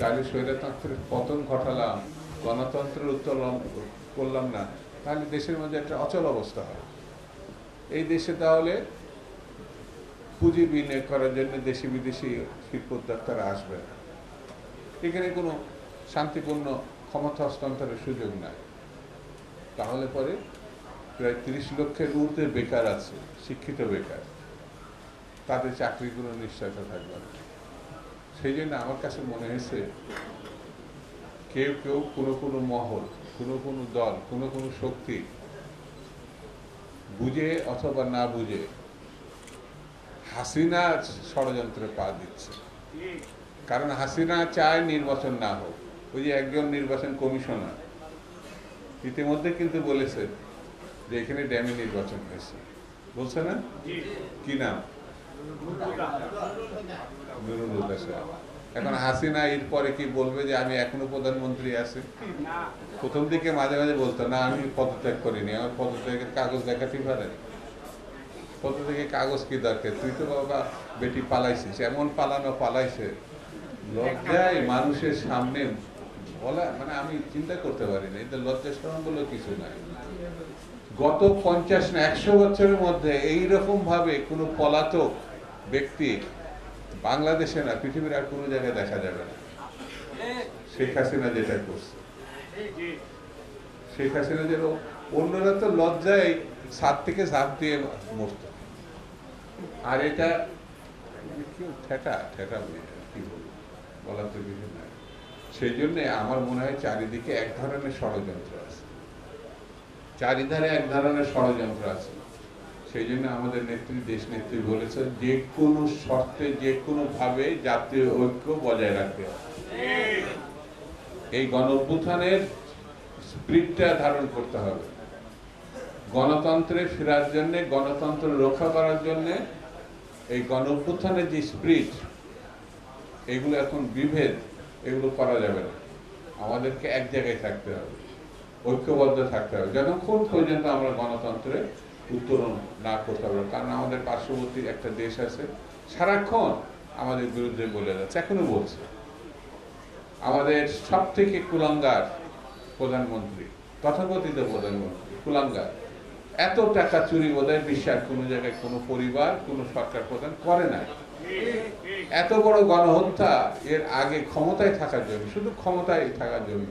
তাহলে স্বৈরতন্ত্রের পতন ঘটালাম, গণতন্ত্রের উত্তোলন করলাম না, তাহলে দেশের মধ্যে একটা অচল অবস্থা হয়। এই দেশে তাহলে পুঁজি বিনিয়োগ করার জন্য দেশি বিদেশি শিল্প উদ্যোক্তারা আসবে না। এখানে কোনো শান্তিপূর্ণ ক্ষমতা হস্তান্তরের সুযোগ নাই। তাহলে পরে প্রায় ৩০ লক্ষের ঊর্ধ্বে বেকার আছে, শিক্ষিত বেকার, তাদের চাকরিগুলো নিশ্চয়তা থাকবে না। সেই জন্য আমার কাছে মনে হয়েছে কেউ কেউ কোনো মহল, কোনো দল, কোনো শক্তি বুঝে অথবা না বুঝে হাসিনা ষড়যন্ত্রে পা দিচ্ছে। কারণ হাসিনা চায় নির্বাচন না হোক। ওই যে একজন নির্বাচন কমিশনার ইতিমধ্যে কিন্তু বলেছে যে এখানে ড্যামে নির্বাচন হয়েছে, বলছে না? কি নাম? নুরুল হুদা সাহেব। এখন হাসিনা এর পরে কি বলবে যে আমি এখনো প্রধানমন্ত্রী আছি? প্রথম দিকে মাঝে মাঝে বলতো না আমি পদত্যাগ করিনি, আমার পদত্যাগের কাগজ দেখাতেই পারে। পদত্যাগের কাগজ কি দরকার? তুই তো বাবা বেটি পালাইছিস, এমন পালাইছে, লজ্জায় মানুষের সামনে বলা, মানে আমি চিন্তা করতে পারি না। এদের লজ্জা শরম বলে কিছু নাই। গত 50 না 100 বছরের মধ্যে এইরকম ভাবে কোনো পলাতক ব্যক্তি বাংলাদেশে না পৃথিবীর আর কোনো জায়গায় দেখা যাবে না। শেখ হাসিনা যেটা করছে, শেখ হাসিনা যেন, অন্যরা তো লজ্জায় ছাদ থেকে ঝাঁপ দিয়ে মরত, আর এটা ঠেটা কি বলবো, বলার তো কিছু নাই। সেই জন্য আমার মনে হয় চারিদিকে এক ধরনের ষড়যন্ত্র আছে, চারিধারে এক ধরনের ষড়যন্ত্র আছে। সেই জন্য আমাদের নেত্রী, দেশ নেত্রী বলেছে যে কোনো শর্তে যে কোনো ভাবে জাতীয় ঐক্য বজায় রাখতে হবে। এই গণ অভ্যুত্থানের স্পিরিটটা ধারণ করতে হবে। গণতন্ত্রে ফেরার জন্য, গণতন্ত্র রক্ষা করার জন্য এই গণ অভ্যুত্থানের যে স্পিরিট, এগুলো এখন বিভেদ, এগুলো করা যাবে না। আমাদেরকে এক জায়গায় থাকতে হবে, ঐক্যবদ্ধ থাকতে হবে, যতক্ষণ পর্যন্ত আমরা গণতন্ত্রে উত্তরণ না করতে পারবো। কারণ আমাদের পার্শ্ববর্তী একটা দেশ আছে, সারাক্ষণ আমাদের বিরুদ্ধে বলে যাচ্ছে, এখনো বলছে। আমাদের সব থেকে কুলাঙ্গার প্রধানমন্ত্রী, তথাকথিত প্রধানমন্ত্রী কুলাঙ্গার, এত টাকা চুরি বোধহয় বিশ্বের কোনো জায়গায় কোনো পরিবার, কোনো সরকার প্রধান করে না। এত বড় গণহত্যা এর আগে ক্ষমতায় থাকার জন্য, শুধু ক্ষমতায় থাকার জন্য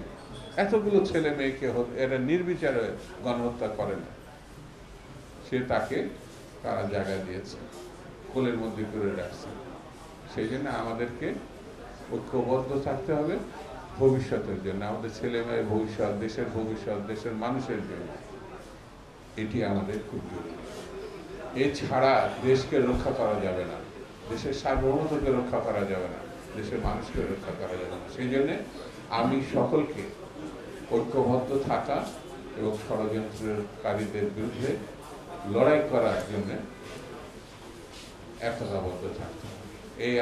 এতগুলো ছেলে মেয়েকে এরা নির্বিচারে গণহত্যা করে না। সে তাকে তারা জায়গা দিয়েছে, কোলের মধ্যে করে রাখছে। সেই জন্য আমাদেরকে ঐক্যবদ্ধ থাকতে হবে ভবিষ্যতের জন্য, আমাদের ছেলে মেয়ের ভবিষ্যৎ, দেশের ভবিষ্যৎ, দেশের মানুষের জন্য। এটি আমাদের খুব জরুরি। এছাড়া দেশকে রক্ষা করা যাবে না, দেশের সার্বভৌমত্বকে রক্ষা করা যাবে না, দেশের মানুষকে রক্ষা করা যাবে না। সেই জন্যে আমি সকলকে ঐক্যবদ্ধ থাকা এবং ষড়যন্ত্রকারীদের বিরুদ্ধে লড়াই করার জন্য একতাবদ্ধ থাকতে হবে। এই